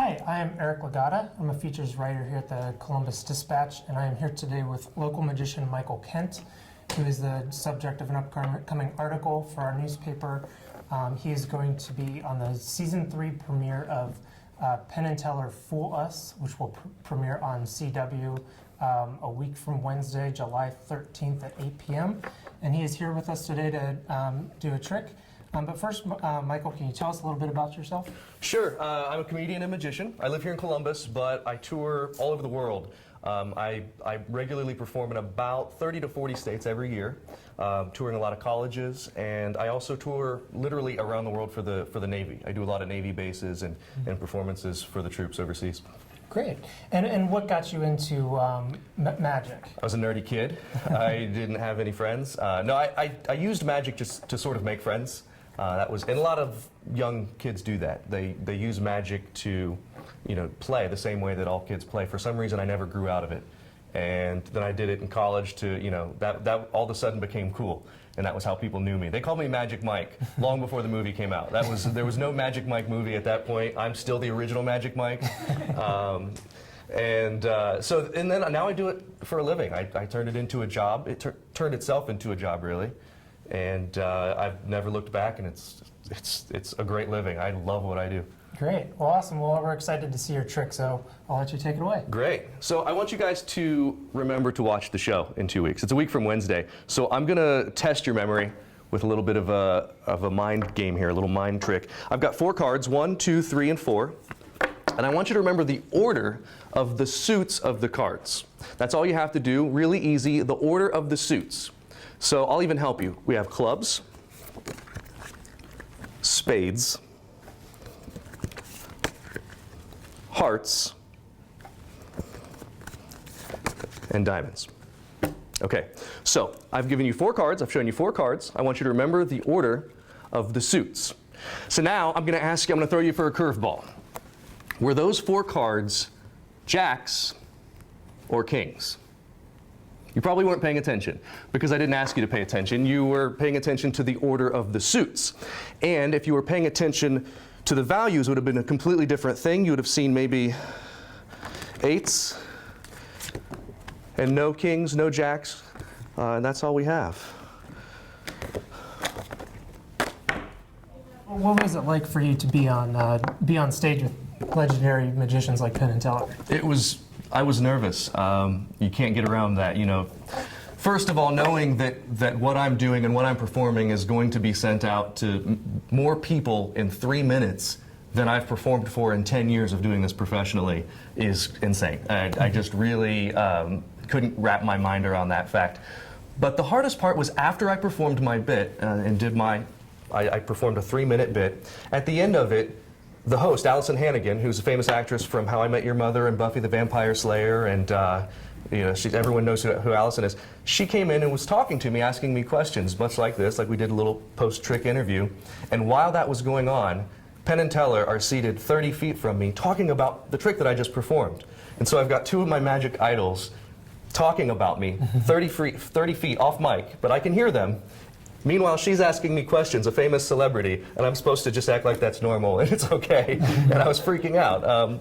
Hi, I am Eric Legata. I'm a features writer here at the Columbus Dispatch, and I am here today with local magician Michael Kent, who is the subject of an upcoming article for our newspaper. He is going to be on the season 3 premiere of Penn Teller Fool Us, which will premiere on CW a week from Wednesday, July 13th at 8 p.m. And he is here with us today to do a trick. But first, Michael, can you tell us a little bit about yourself? Sure. I'm a comedian and magician. I live here in Columbus, but I tour all over the world. I regularly perform in about 30 to 40 states every year, touring a lot of colleges, and I also tour literally around the world for the Navy. I do a lot of Navy bases and performances for the troops overseas. Great. And what got you into magic? I was a nerdy kid. I didn't have any friends. No, I used magic just to sort of make friends. And a lot of young kids do that. They use magic to, play the same way that all kids play. For some reason, I never grew out of it. And then I did it in college to, that all of a sudden became cool. And that was how people knew me. They called me Magic Mike long before the movie came out. There was no Magic Mike movie at that point. I'm still the original Magic Mike. And then now I do it for a living. I turned it into a job. It turned itself into a job, really. And I've never looked back, and it's a great living. I love what I do. Great. Well, awesome. Well, we're excited to see your trick, so I'll let you take it away. Great. So I want you guys to remember to watch the show in 2 weeks. It's a week from Wednesday. So I'm going to test your memory with a little bit of a mind game here, a little mind trick. I've got 4 cards, 1, 2, 3, and 4. And I want you to remember the order of the suits of the cards. That's all you have to do. Really easy. The order of the suits. So I'll even help you. We have clubs, spades, hearts, and diamonds. Okay, so I've given you 4 cards. I've shown you 4 cards. I want you to remember the order of the suits. So now I'm going to ask you, I'm going to throw you for a curveball. Were those 4 cards jacks or kings? You probably weren't paying attention because I didn't ask you to pay attention. You were paying attention to the order of the suits. And if you were paying attention to the values, it would have been a completely different thing. You would have seen maybe 8s and no kings, no jacks, and that's all we have. What was it like for you to be on stage with legendary magicians like Penn Teller? I was nervous. You can't get around that, First of all, knowing that what I'm doing and what I'm performing is going to be sent out to more people in 3 minutes than I've performed for in 10 years of doing this professionally is insane. I just really couldn't wrap my mind around that fact. But the hardest part was after I performed my bit and I performed a 3-minute bit. At the end of it, the host, Allison Hannigan, who's a famous actress from How I Met Your Mother and Buffy the Vampire Slayer, and everyone knows who Allison is. She came in and was talking to me, asking me questions, much like this, like we did a little post-trick interview. And while that was going on, Penn and Teller are seated 30 feet from me, talking about the trick that I just performed. And so I've got 2 of my magic idols talking about me, 30 feet off mic, but I can hear them. Meanwhile, she's asking me questions, a famous celebrity, and I'm supposed to just act like that's normal and it's okay. And I was freaking out.